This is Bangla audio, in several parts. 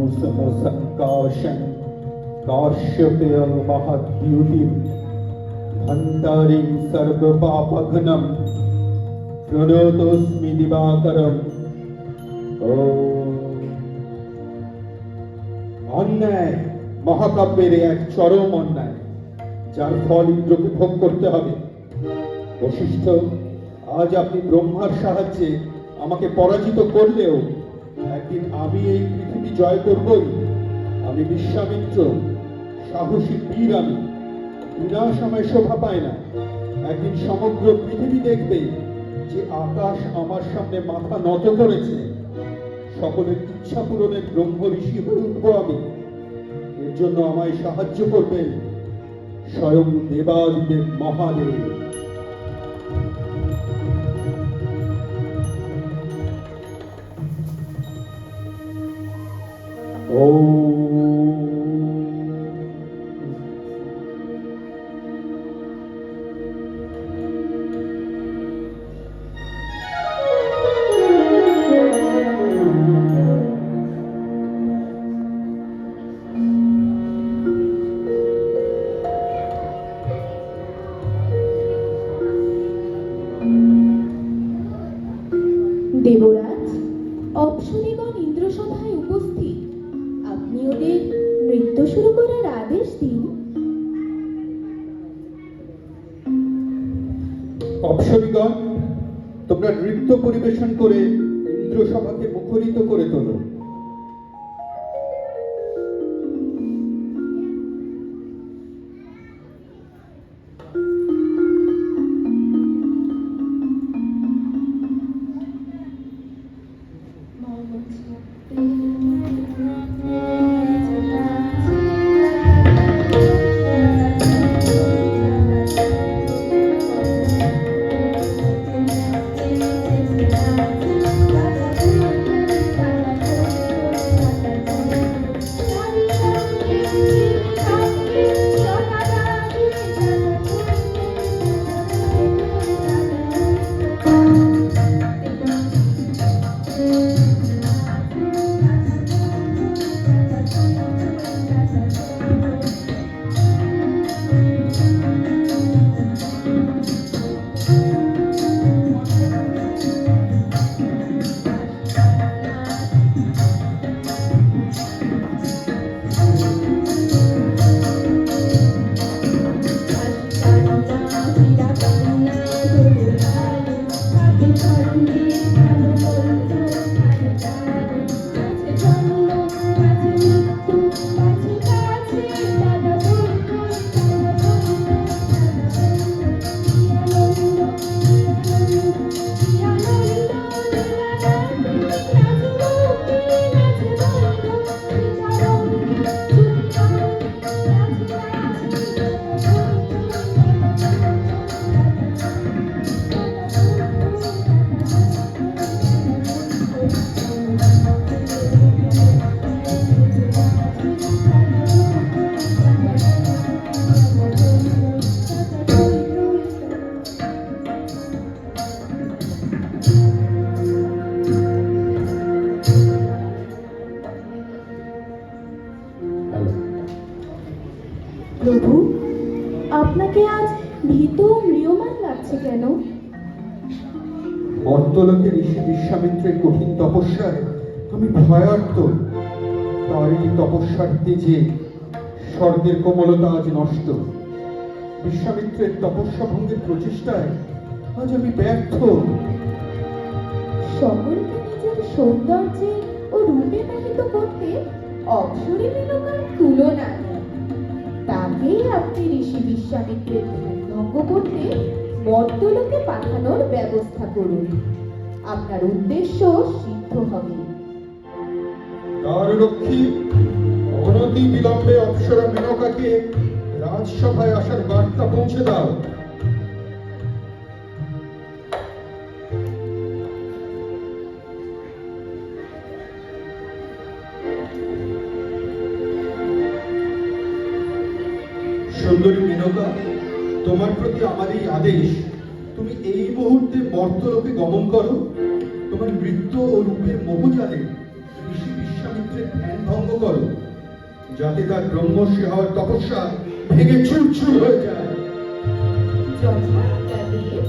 जवकुसुमसङ्काशं काश्यपेयं महद्युतिं भण्डारीं सर्वपापघ्नं प्रणतोऽस्मि दिवाकरम्। অন্যায় মহাকাব্যের এক চরম অন্যায়, যার ফল ইন্দ্রকে ভোগ করতে হবে। বশিষ্ঠ, আজ আপনি ব্রহ্মার সাহায্যে আমাকে পরাজিত করলেও একদিন আমি এই পৃথিবী জয় করবই। আমি বিশ্বামিত্র, সাহসী বীর। আমি বিনাশ আমায় শোভা পায় না। একদিন সমগ্র পৃথিবী দেখবে যে আকাশ আমার সামনে মাথা নত করেছে। সকলের ইচ্ছা পূরণের ব্রহ্ম ঋষি হয়ে উঠব আমি। এর জন্য আমায় সাহায্য করবেন স্বয়ং দেবাদিদেব মহাদেব। দেবরাজ, অপ্সরীগণ ইন্দ্রসভায় উপস্থিত। আপনি ওদের নৃত্য শুরু করার আদেশ দিন। অপ্সরীগণ, তোমরা নৃত্য পরিবেশন করে ইন্দ্রসভাকে মুখরিত করে তোলো। প্রভু, আপনাকে আজ ভীত ম্রিয়মাণ লাগছে কেন? মর্তলোকে ঋষি বিশ্বামিত্রের কঠিন তপস্যায় আমি ভয়ার্ত। তার এই তপস্যার তেজে স্বর্গের কোমলতা আজ নষ্ট। বিশ্বামিত্রের তপস্যা ভঙ্গের প্রচেষ্টায় আজ আমি ব্যর্থ। সকলকে নিজের সৌন্দর্যে ও রূপে মোহিত করতে অপ্সরী মেনকার তুলনা নেই। তাকেই আপনি ঋষি বিশ্বামিত্রের ধ্যান ভঙ্গ করতে মর্তলোকে পাঠানোর ব্যবস্থা করুন। আপনার উদ্দেশ্য সিদ্ধ হবে। দ্বাররক্ষী, অনতি বিলম্বে অপ্সরা মেনকাকে রাজসভায় আসার বার্তা পৌঁছে দাও। সুন্দরী মেনকা, তোমার প্রতি আমার এই আদেশ, তুমি এই মুহূর্তে মর্তলোকে গমন করো। তোমার নৃত্য ও রূপের মোহজালে ঋষি বিশ্বামিত্রের ধ্যান ভঙ্গ করো, যাতে তার ব্রহ্মর্ষি হওয়ার তপস্যা ভেঙে চুরচুর হয়ে যায়। যথাজ্ঞাদেব।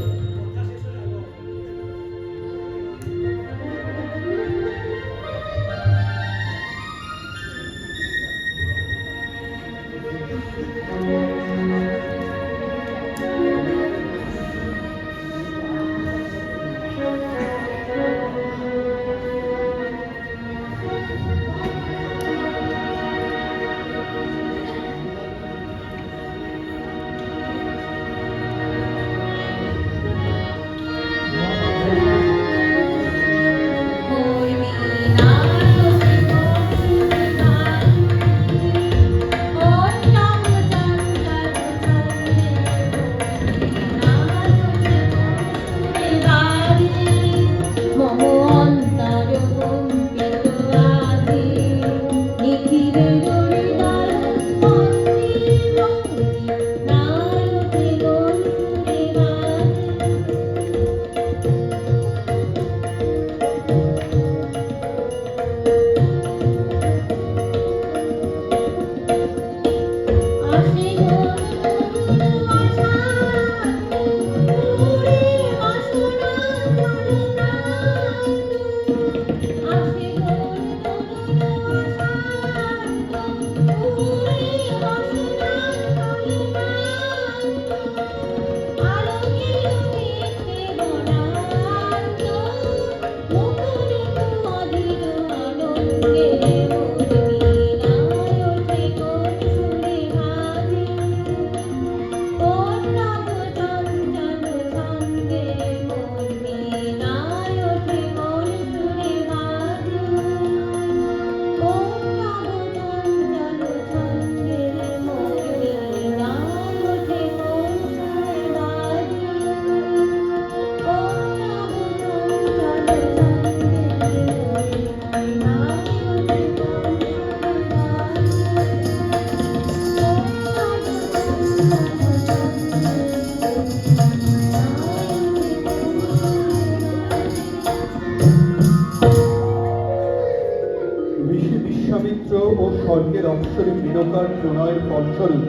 ঋষি বিশ্বামিত্র ও স্বর্গের অপ্সরী মেনকার প্রণয়ের ফলস্বরূপ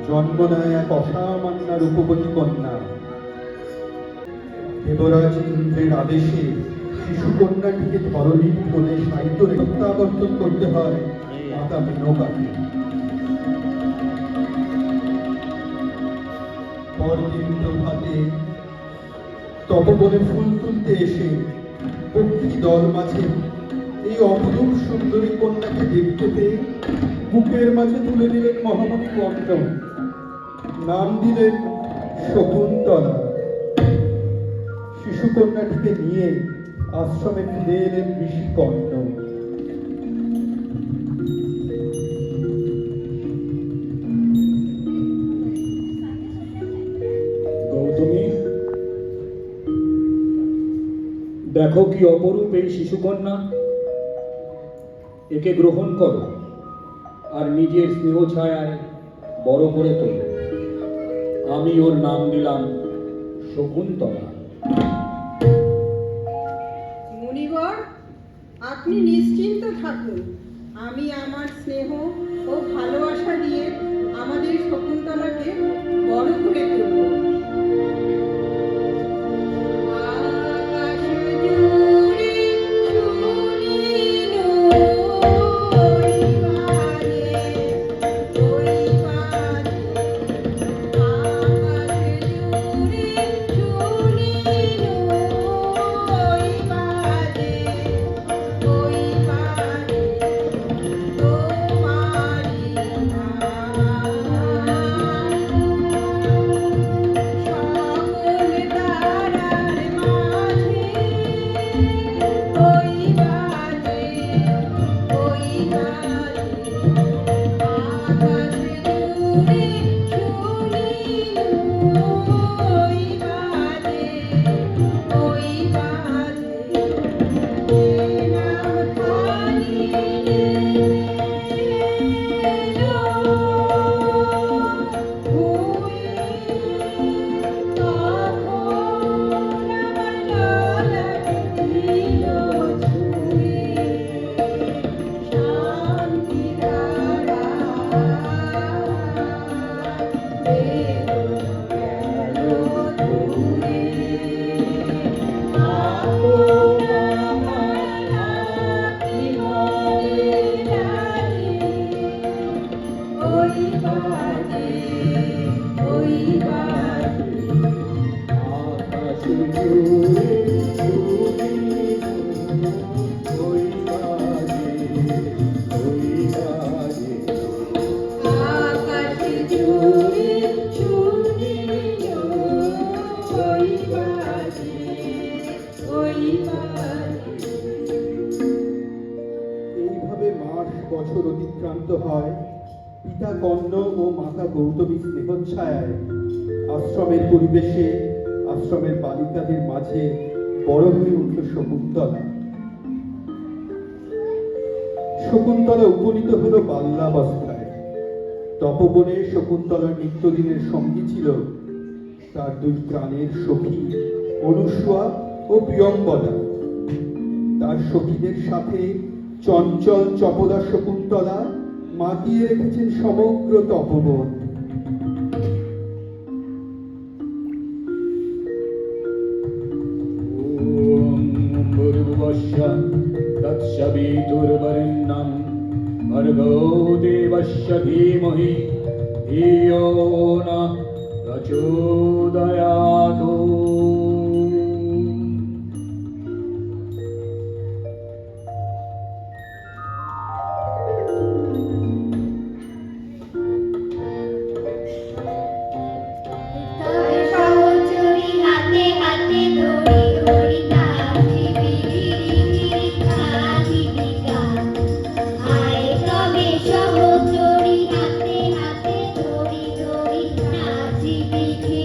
জন্ম নেয় এক অসামান্য রূপবতী কন্যা। দেবরাজ ইন্দ্রের আদেশে শিশুকন্যাটিকে ধরণীর কোলে সাহিত্য প্রত্যাবর্তন করতে হয় মাতা মেনকাকে। পরদিন প্রভাতে তপবনে ফুল তুলতে এসে পক্ষী দল মাঝে এই অপরূপ সুন্দরী কন্যাকে দেখতে পেয়ে বুকের মাঝে তুলে দিলেন মহামণি কর্ণ, নাম দিলেন শকুন্তলা। শিশুকন্যাটিকে নিয়ে আশ্রমে ফিরে এলেন ঋষি কর্ণ। গৌতমী, দেখো কি অপরূপ এই শিশুকন্যা। একে গ্রহণ করো আর নিজের স্নেহ ছায়ায় বড় করে তোলো। আমি ওর নাম দিলাম শকুন্তলা। মুনিবর, আপনি নিশ্চিন্ত থাকুন। আমি আমার স্নেহ ও ভালোবাসা দিয়ে আমাদের শকুন্তলাকে বড় করে তুলব। আকাশ জুড়ে শুনিল ওই বাজে, ওই বাজে। আকাশ জুড়ে শুনিল ওই বাজে, ওই বাজে। তোমারি নাম। অতিক্রান্ত হয় পিতা কর্ণ ও মাতা গৌতমী স্নেহচ্ছায়ায় আশ্রমের পরিবেশে আশ্রমের বালিকাদের মাঝে বড় হয়ে উঠল শকুন্তলা। শকুন্তলা উপনীত হলো বাল্যাবস্থায়। তপবনে শকুন্তলার নিত্যদিনের সঙ্গী ছিল তার দুই প্রাণের সখী অনুসূয়া ও প্রিয়ঙ্বদা। তার সখীদের সাথে চঞ্চল চপলা শকুন্তলা মাতিয়ে রেখেছেন সমগ্র তপবন। ॐ भूर्भुवस्सुः तत्सवितुर्वरेण्यं भर्गो देवस्य धीमहि धियो नः प्रचोदयात्। তবে সহচরী হাতে হাতে ধরি ধরি নাচি বিড়ি নাচি গান। আয় তবে সহচরী হাতে হাতে ধরি ধরি নাচি বিড়ি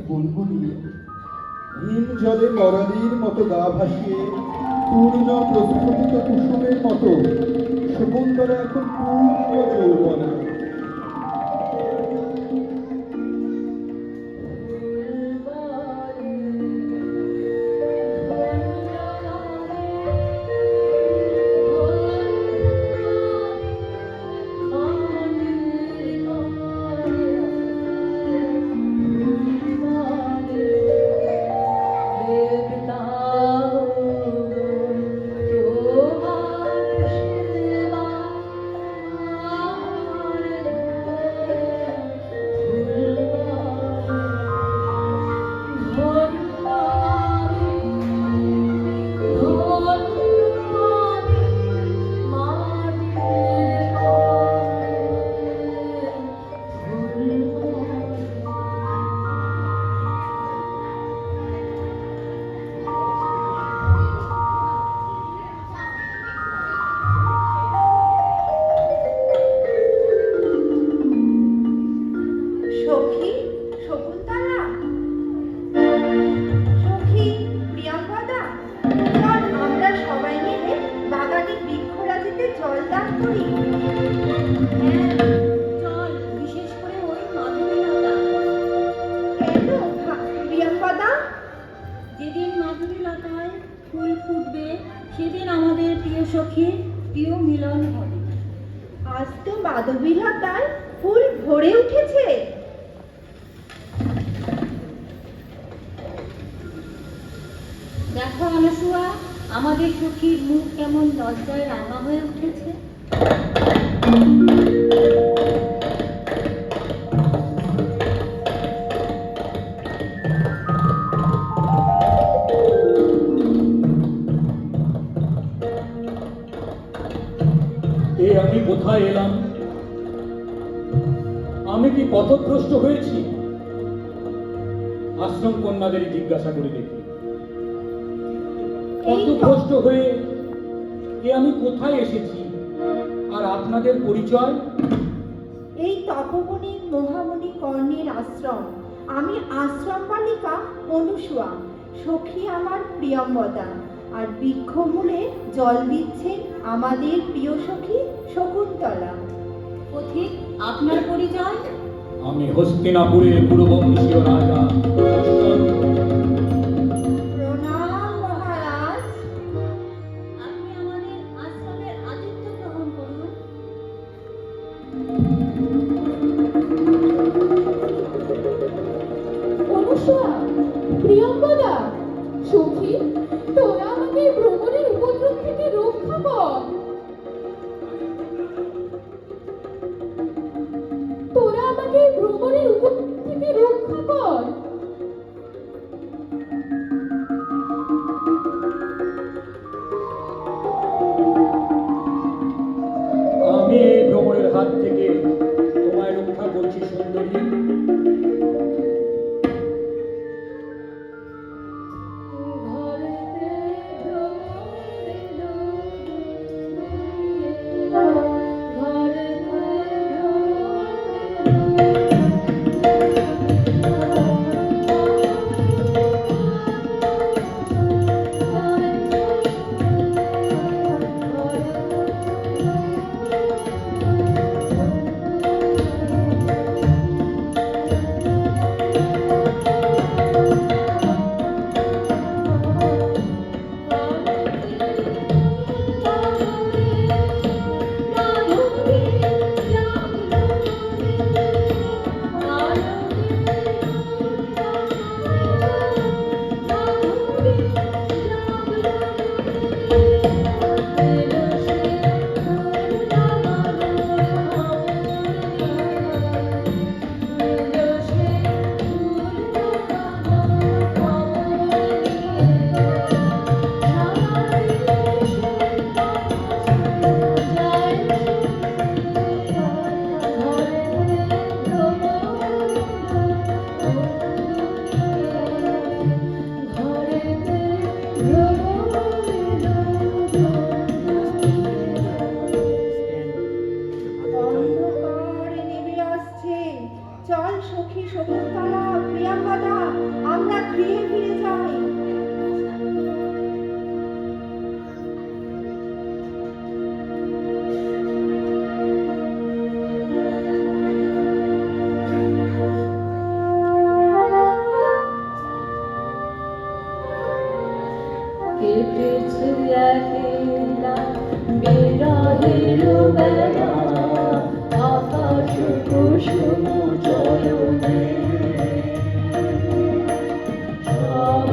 গুনগুনিয়ে হিম জলে মরালির মতো গা ভাসিয়ে পূর্ণ প্রস্ফুটিত কুসুমের মতো শকুন্তলা এখন পূর্ণ যৌবনা। সখী শকুন্তলা, সখী প্রিয়ঙ্কদা, চল আমরা সবাই মিলে বাগানে বৃক্ষরাজিতে জল দান করি। চল, বিশেষ করে ওই মাধবীলতা। কেন প্রিয়ঙ্কদা? যেদিন মাধবীলতায় ফুল ফুটবে সেদিন আমাদের প্রিয় সখীর প্রিয় মিলন হবে। আজ তো মাধবীলতায় ফুল ভরে উঠেছে। দেখো অনসুয়া, আমাদের সখীর মুখ কেমন লজ্জায় রাঙা হয়ে উঠেছে। এ আমি কোথায় এলাম? আমি কি পথভ্রষ্ট হয়েছি? আশ্রম কন্যাদের জিজ্ঞাসা করে দেখি। এই তো। পথভ্রষ্ট হয়ে এ আমি কোথায় এসেছি? আর আপনাদের পরিচয়? এই তপবনী মহামণি কর্ণের আশ্রম। আমি আশ্রম বালিকা অনুসুয়া, সখী আমার প্রিয়ম্বদা। আর বৃক্ষমূলে জল দিচ্ছেন আমাদের প্রিয় সখী শকুন্তলা। পথিক, আপনার পরিচয়? আমি হস্তিনাপুরের পূর্ববংশীয় রাজা দুষ্যন্ত। প্রণাম মহারাজ। আপনি আমাদের আশ্রমের আতিথ্য গ্রহণ করুন। অনুসুয়া, প্রিয়ঙ্কদা, সখী, তোরা আমাকে ভ্রমণের উপদ্রব থেকে রক্ষা কর। তোরা আমাকে ভ্রমণের উপদ্রব থেকে রক্ষা কর। আমি এই ভ্রমণের হাত থেকে তোমায় রক্ষা করছি সুন্দরী। গৃহে ফিরে যাই। কেটেছে একলা বিরহের বেলা, আকাশ কুসুম চয়নে। সব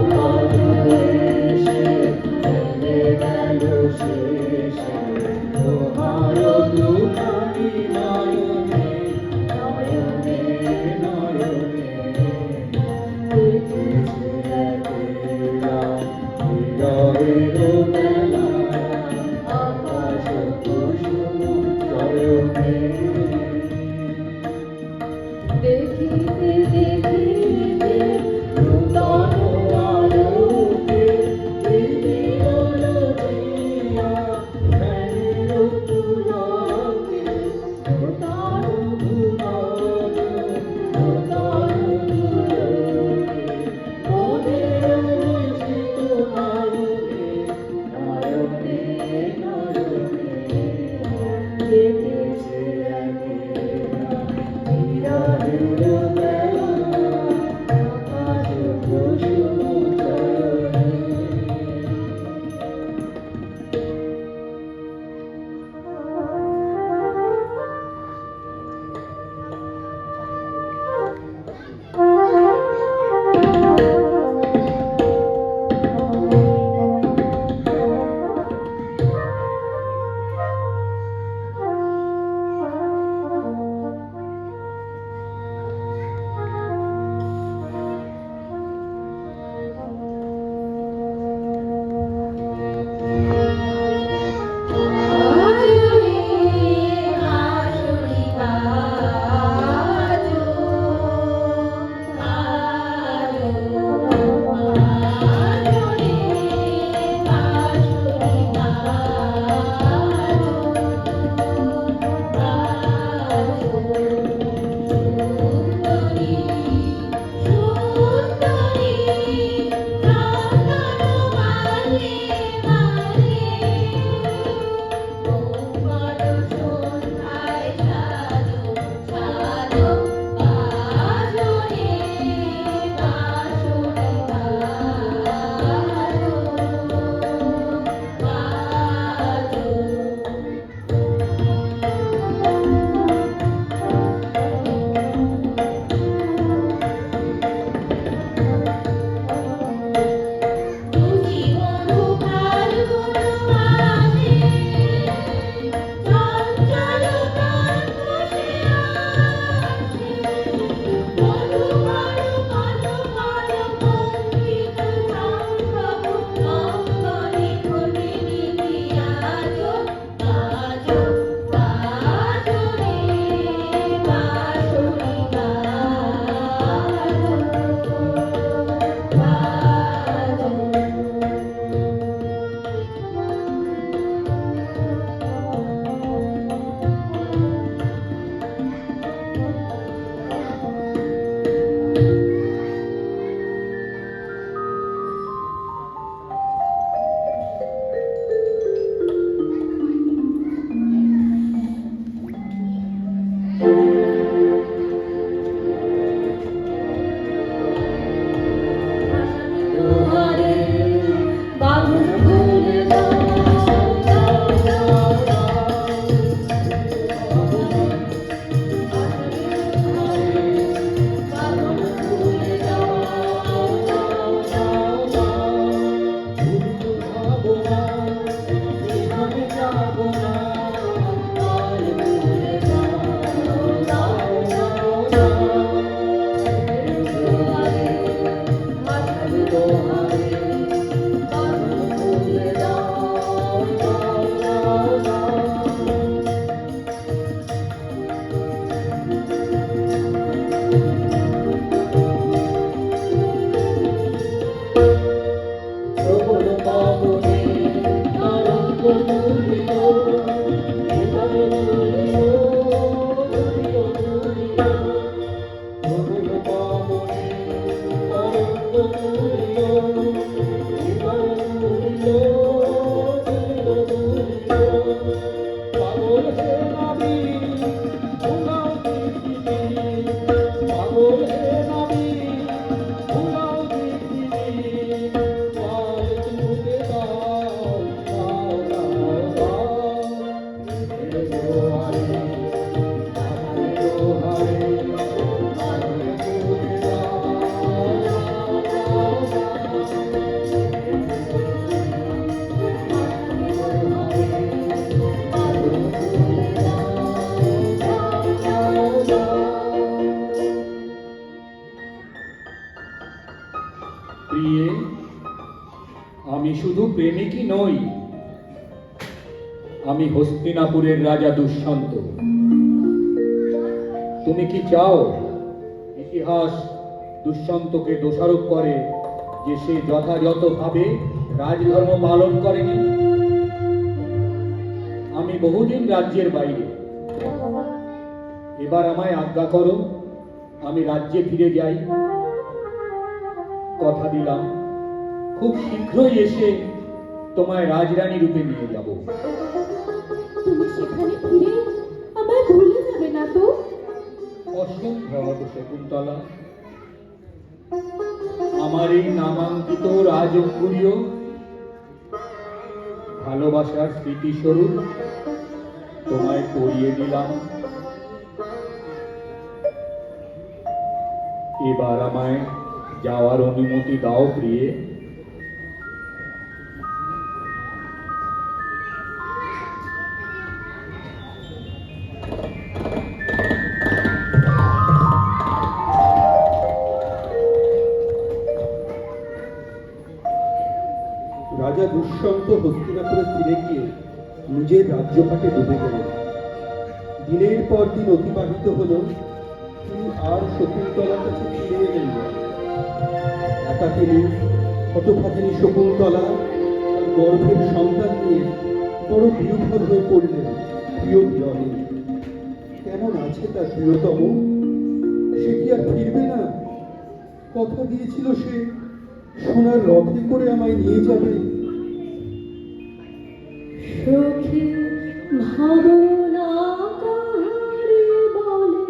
প্রিয়ে, আমি শুধু প্রেমিকই নই, আমি হস্তিনাপুরের রাজা দুষ্যন্ত। তুমি কি চাও ইতিহাস দুষ্যন্তকে দোষারোপ করে যে সে যথাযথভাবে রাজধর্ম পালন করেনি? আমি বহুদিন রাজ্যের বাইরে, এবার আমায় আজ্ঞা করো আমি রাজ্যে ফিরে যাই। কথা দিলাম খুব শীঘ্রই এসে তোমায় রাজরানী রূপে নিয়ে যাব। তুমি সেখানে ফিরে আমায় ভুলে যাবে না তো? অসম্ভব শকুন্তলা, আমার এই নামাঙ্কিত রাজকুরীয় ভালোবাসার স্মৃতিস্বরূপ তোমায় পরিয়ে দিলাম। এবার আমায় যাওয়ার অনুমতি দাও প্রিয়ে। রাজা দুষ্যন্ত হস্তিনাপুরে ফিরে গিয়ে নিজের রাজ্যভাটে ডুবে গেলেন। দিনের পর দিন অতিবাহিত হলো, তিনি আর শকুন্তলার কাছে ফিরে এলেন না। একা তিনি হতভাগিনী শকুন্তলা তার গর্ভের সন্তান নিয়ে বড় বিহ্বল হয়ে পড়লেন প্রিয় বিরহে। কেমন আছে তার প্রিয়তম? সে কি আর ফিরবে না? কথা দিয়েছিল সে সোনার রথে করে আমায় নিয়ে যাবে। সখী ভাবনা কাহারে বলে,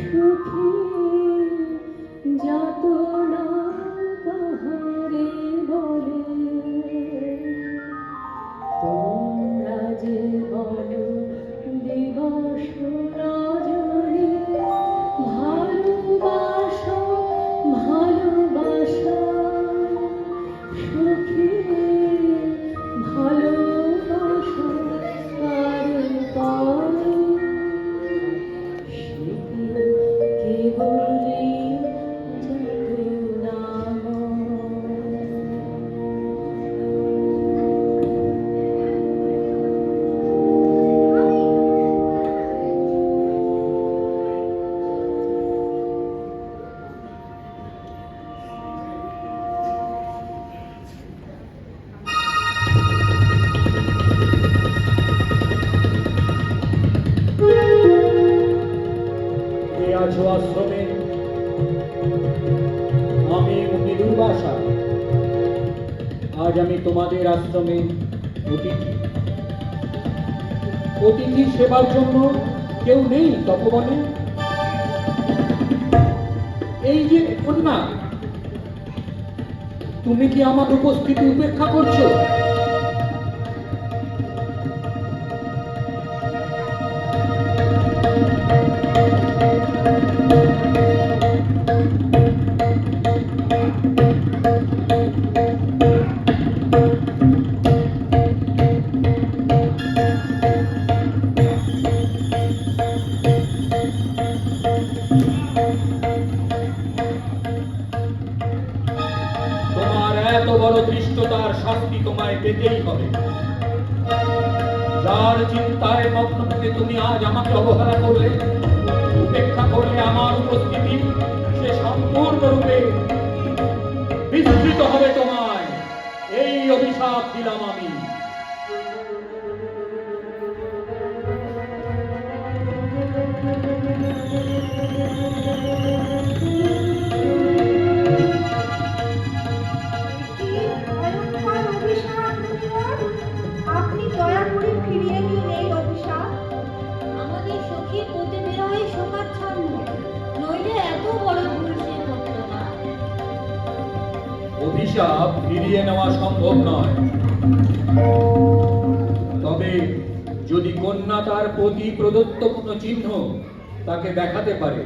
সখী যাতনা কাহারে বলে, তোমরা যে বলো দিবস রজনী, ভালোবাসা ভালোবাসা, সখী ভালোবাসা কারণ পাই, সেটি কেবলই জগন্নাথ। কে আছো আশ্রমে? আমি মুনি দুর্বাসা। আজ আমি তোমাদের আশ্রমে অতিথি। অতিথি সেবার জন্য কেউ নেই তপবনে? এই যে কন্যা, তুমি কি আমার উপস্থিতি উপেক্ষা করছো? তোমার এত বড় দৃষ্টতার শাস্তি তোমায় পেতেই হবে। যার চিন্তায় মগ্ন থেকে তুমি আজ আমাকে অবহেলা করলে, উপেক্ষা করলে আমার উপস্থিতি, সে সম্পূর্ণরূপে বিস্তৃত হবে তোমায়। এই অভিশাপ দিলাম আমি। ভয়ঙ্কর অভিশাপ মুনিবর, আপনি দয়া করে ফিরিয়ে নিন এই অভিশাপ। আমাদের সখীর প্রতি বিরহে শোকাচ্ছন্ন, নইলে এত বড় ভুল সে করত না। অভিশাপ ফিরিয়ে নেওয়া সম্ভব নয়, তবে যদি কন্যা তার প্রতি প্রদত্ত কোনো চিহ্ন তাকে দেখাতে পারে,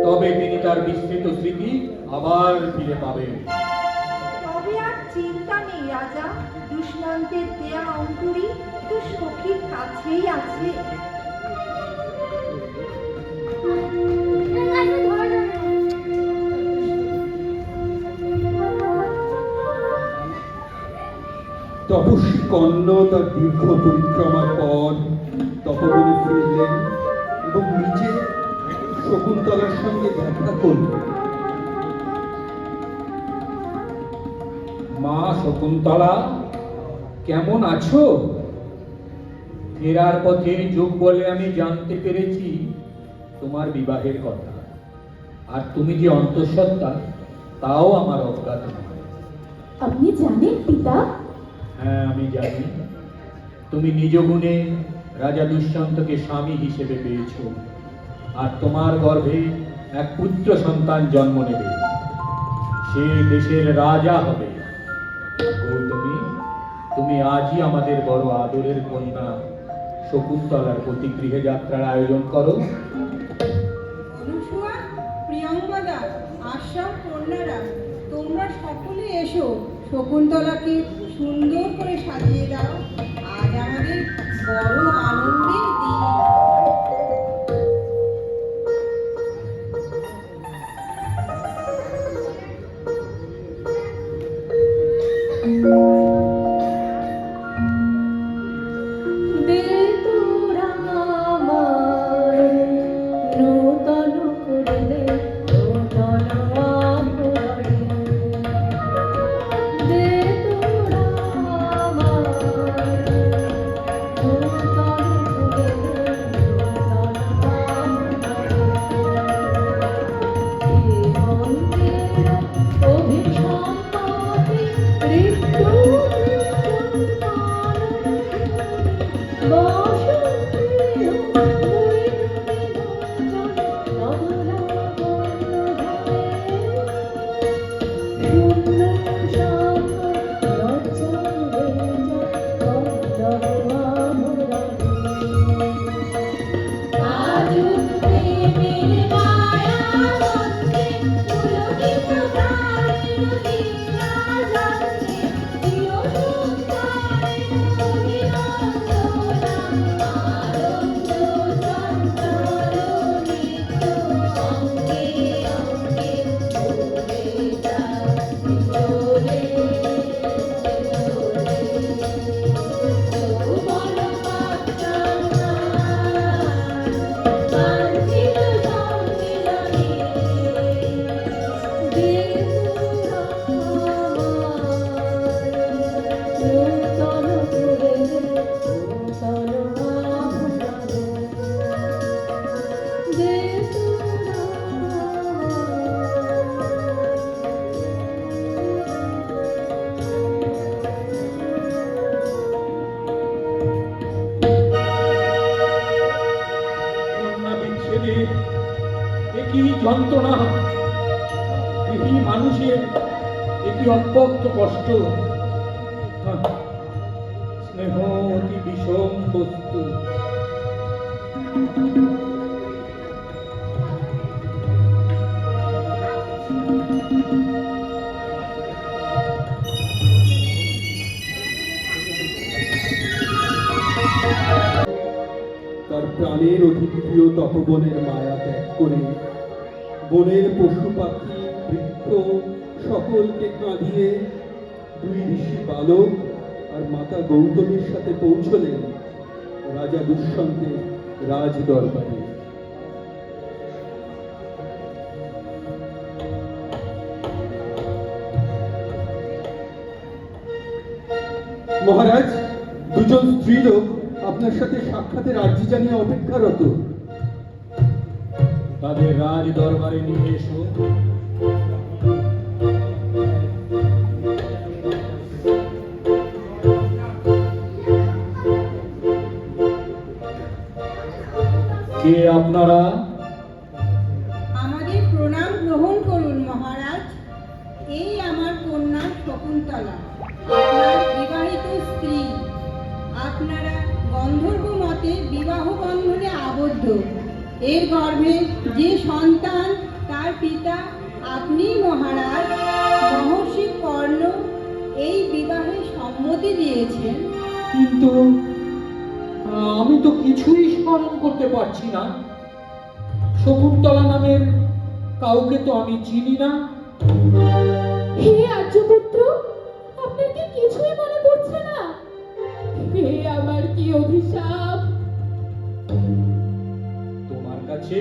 তবে তিনি তার বিস্তৃত স্মৃতি আবার ফিরে পাবেন। তবে আর চিন্তা নেই রাজা, দুষ্মন্তের দেয়া অঙ্কুরি তো সখীর কাছেই আছে। তপস্বী কর্ণ তার দীর্ঘ পরিক্রমার পর তপবনে ফিরলেন এবং নিজে শকুন্তলার সঙ্গে দেখা করলেন। মা শকুন্তলা, কেমন আছো? ফেরার পথে যোগ বলে আমি জানতে পেরেছি তোমার বিবাহের কথা, আর তুমি যে অন্তঃসত্ত্বা তাও আমার অজ্ঞাত নয়। আপনি জানেন পিতা? হ্যাঁ, আমি জানি। তুমি নিজ গুণে রাজা দুষ্যন্তকে স্বামী হিসেবে পেয়েছো, আর তোমার গর্ভে এক পুত্র সন্তান জন্ম নেবে। সে দেশের রাজা হবে। গৌতমী, তুমি আজই আমাদের বড় আদরের কন্যা শকুন্তলার প্রতিগৃহে যাত্রার আয়োজন করো। অনুসুয়া, প্রিয়ঙ্গদা, আশার কন্যারা, তোমরা সকলে এসো, শকুন্তলাকে সুন্দর করে সাজিয়ে দাও। আজ আমাদের বড় আনন্দের দিন। একই যন্ত্রণা, গৃহী মানুষের একই অব্যক্ত কষ্ট। স্নেহ অতি বিষম বস্তু। তার প্রাণের অধিক প্রিয় তপবনের মায়া ত্যাগ করে বনের পশু পাখি বৃক্ষ সকলকে কাঁদিয়ে দুই ঋষি বালক আর মাতা গৌতমীর সাথে পৌঁছলেন রাজা দুষ্যন্তের রাজ দরবারে। মহারাজ, দুজন স্ত্রীলোক আপনার সাথে সাক্ষাতের আর্জি জানিয়ে অপেক্ষারত। তাদের রাজ দরবারে নিয়ে এসো। কে আপনারা? আমাদের প্রণাম গ্রহণ করুন মহারাজ। এই আমার কন্যা শকুন্তলা, আপনার বিবাহিত স্ত্রী। আপনারা গন্ধর্ব মতে বিবাহ বন্ধনে আবদ্ধ। এর গর্ভে যে সন্তান, তার পিতা আপনি মহারাজ। মহর্ষি কর্ণ এই বিবাহে সম্মতি দিয়েছেন। কিন্তু আমি তো কিছুই স্মরণ করতে পারছি না। শকুন্তলা নামের কাউকে তো আমি চিনি না। হে আর্যপুত্র, আপনি আপনার কি কিছুই মনে পড়ছে না? হে আমার কি অভিশাপ! তোমার কাছে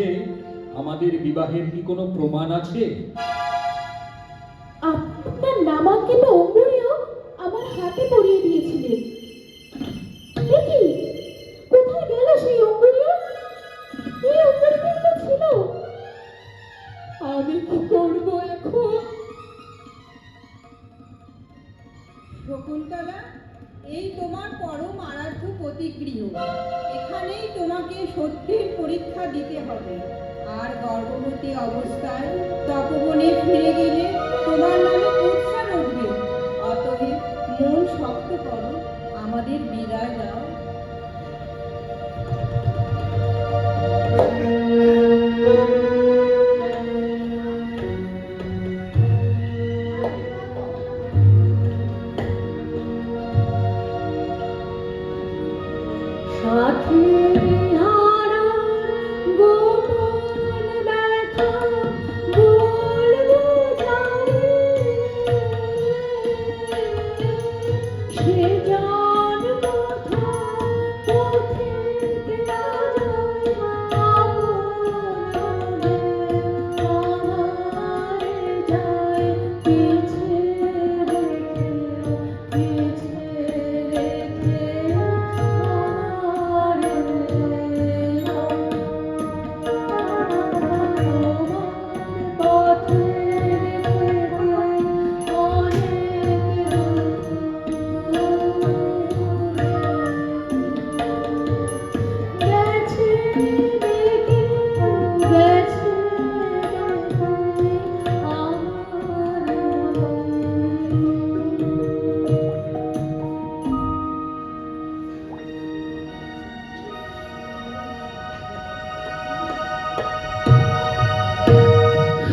আমাদের বিবাহের কি কোনো প্রমাণ আছে? আপনার নামাঙ্কিত অঙ্গুরীয় আমার হাতে পরিয়ে দিয়েছিলেন। দেখি কোথায় গেল সেই অঙ্গুরীয়? এই অঙ্গুরীটা তো ছিল। আমি কি করব এখন? শকুন্তলা, এই তোমার পরম আরাধ্য প্রতিগৃহ। এখানেই তোমাকে সত্যের পরীক্ষা দিতে হবে। আর গর্ভবতী অবস্থায় তপবনে ফিরে গেলে তোমার নামে উৎসাহ উঠবে। অতএব মন শক্ত করো, আমাদের বিদায় দাও। সাথী হারা গোপন ব্যথা বলবো যারে, সে জান কথা পথে আমারে যায় পিছে রেখে, পিছে রেখে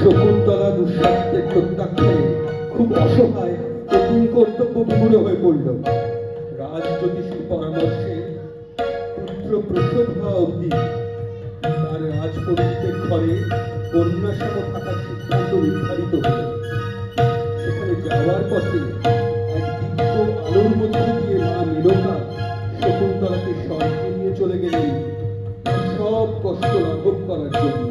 শকুন্তলা দুঃসাহসিক প্রত্যাখ্যানে খুব অসহায় ও কর্তব্য বিমূঢ় হয়ে পড়ল। রাজজ্যোতিষীর পরামর্শে পুত্র প্রসব হওয়া অবধি তার রাজপরিচিতের ঘরে কন্যাসম থাকার সিদ্ধান্ত নির্ধারিত হল। সেখানে যাওয়ার পথে এক দিব্য আলোর মধ্যে দিয়ে মা মেনকা শকুন্তলাকে স্বর্গে নিয়ে চলে গেলেন সব কষ্ট লাঘব করার জন্য।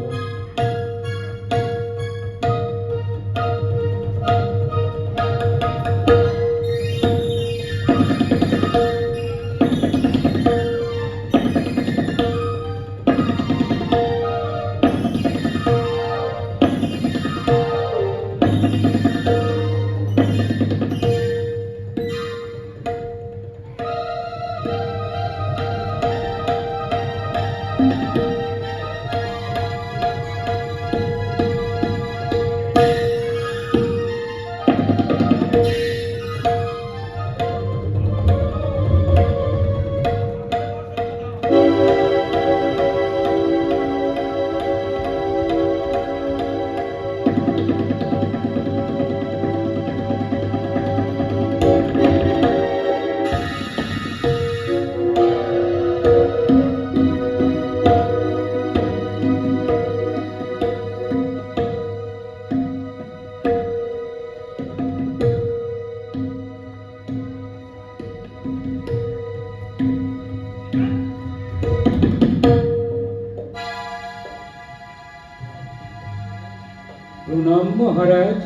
প্রণাম মহারাজ।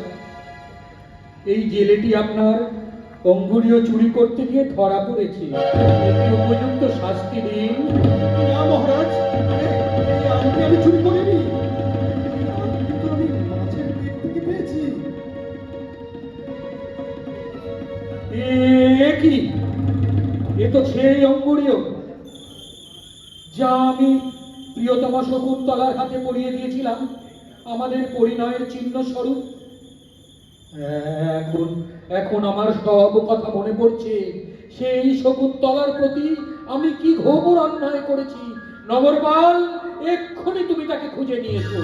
এই জেলেটি আপনার অঙ্গুরীয় চুরি করতে গিয়ে ধরা পড়েছে। একে উপযুক্ত শাস্তি দিন। না মহারাজ, আমি চুরি করিনি। আমি মাছের পেট থেকে পেয়েছি। এ কি? এ তো সেই অঙ্গুরীয় যা আমি প্রিয়তমা শকুন্তলার হাতে পরিয়ে দিয়েছিলাম আমাদের পরিণয়ের চিহ্ন স্বরূপ। এখন এখন আমার সব কথা মনে পড়ছে। সেই শকুন্তলার প্রতি আমি কি ঘোর অন্যায় করেছি। নগরপাল, এক্ষুনি তুমি তাকে খুঁজে নিয়ে এসো।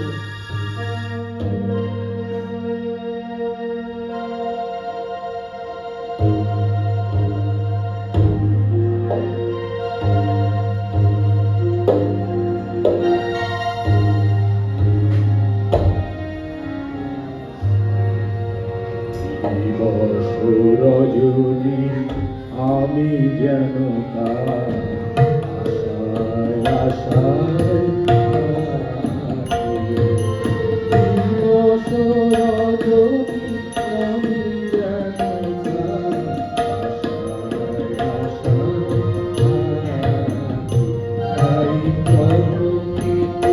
দিবস রজনী আমি যেন তার আশায় আশায় থাকি। দিবস রজনী আমি যেন তার আশায় আশায় থাকি। তাই প্রকৃত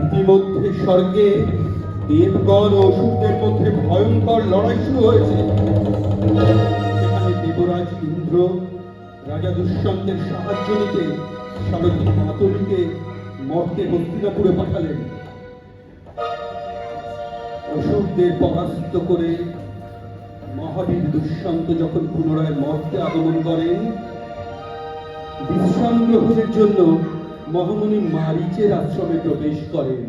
ইতিমধ্যে স্বর্গে দেবগণ ও অসুরদের মধ্যে ভয়ঙ্কর লড়াই শুরু হয়েছে। সেখানে দেবরাজ ইন্দ্র রাজা দুষ্যন্তের সাহায্য নিতে সারথী মাতলিকে মর্তে হস্তিনাপুরে পাঠালেন। অসুরদের পরাস্ত করে মহাবীর দুষ্যন্ত যখন পুনরায় মর্তে আগমন করেন, বিশ্রাম গ্রহণের জন্য মহামুনি মারীচের আশ্রমে প্রবেশ করেন।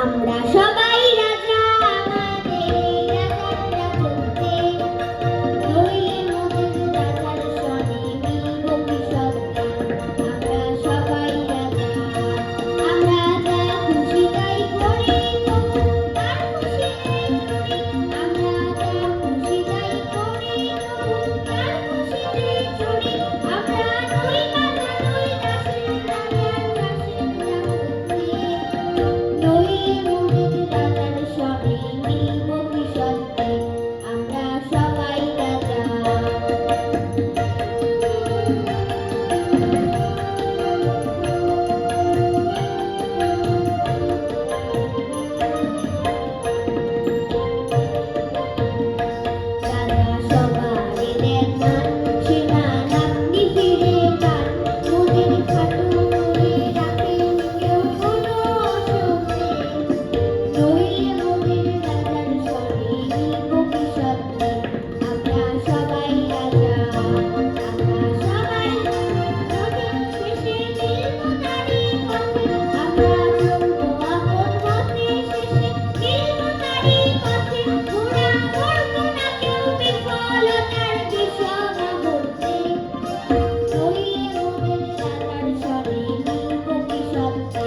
আমরা সবাই রাজা আমাদের রাজার রাজত্বে, নইলে মোদের রাজার সনে মিলব কি সত্ত্বে। আমরা সবাই রাজা, আমরা যা খুশি তাই করি, তবু তার খুশি নেই চুরি। আমরা যা খুশি তাই করি, তবু তার খুশি নেই চুরি। আমরা নই রাজা নই দাসের, রাজার দাসের রাজত্বে, নইলে মোদের রাজার সনে মিলব কি সত্ত্বে। আমরা সবাই রাজা। রাজা সবারে দেখান, সীমানা নিবিড়ে গান, মোদের খাটো করে রাখেন কেউ কোনো অসুখ নেই। নইলে মোদের রাজার সনে মিলব কি সত্ত্বে। আমরা সবাই রাজা, আমরা সবাই নদীর শেষে মিলব তারই পথে। আমরা চলবো আপন পথে, শেষে মিলব তারই পথে। ঘোড়া ধরবো না কেউ বিফলতার বিষমা হতে। নইলে মোদের রাজার সনে মিলব কি সত্ত্বে।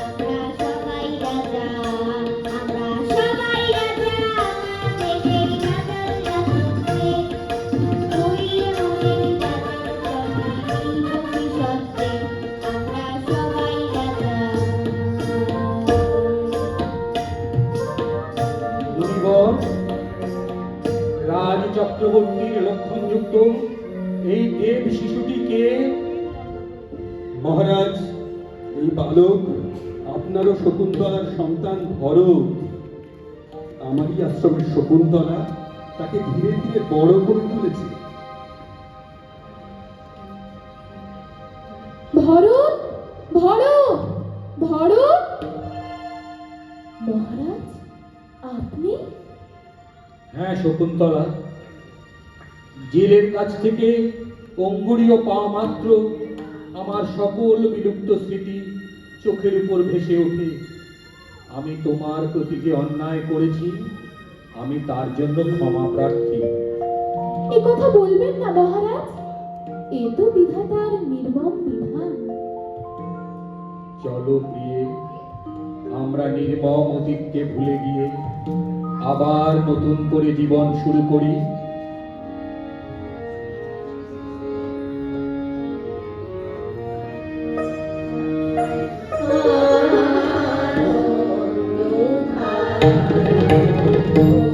আমরা সবাই রাজা, আমরা সবাই রাজা আমাদের এই রাজার রাজত্বে, নইলে মোদের রাজার সনে মিলব কি সত্ত্বে। আমরা সবাই রাজা। মুনিবর, রাজ চক্রবর্তীর লক্ষণযুক্ত এই দেব শিশুটিকে মহারাজ, এই বালক আপনারও শকুন্তলার সন্তান ভরত। আমারই আশ্রমের শকুন্তলা তাকে ধীরে ধীরে বড় করে তুলেছে। ভরত, ভরত, ভরত। মহারাজ, আপনি? হ্যাঁ শকুন্তলা, জেলের কাছ থেকে অঙ্গুরীয় পাওয়া মাত্র আমার সকল বিলুপ্ত স্মৃতি চোখের উপর ভেসে ওঠে। আমি তোমার প্রতি যে অন্যায় করেছি, আমি তার জন্য ক্ষমা প্রার্থী। এ কথা বলবেন না মহারাজ, এ তো বিধাতার নির্মম বিধান। চলো প্রিয়ে, আমরা নির্মম অতীতকে ভুলে গিয়ে আবার নতুন করে জীবন শুরু করি। আনন্দ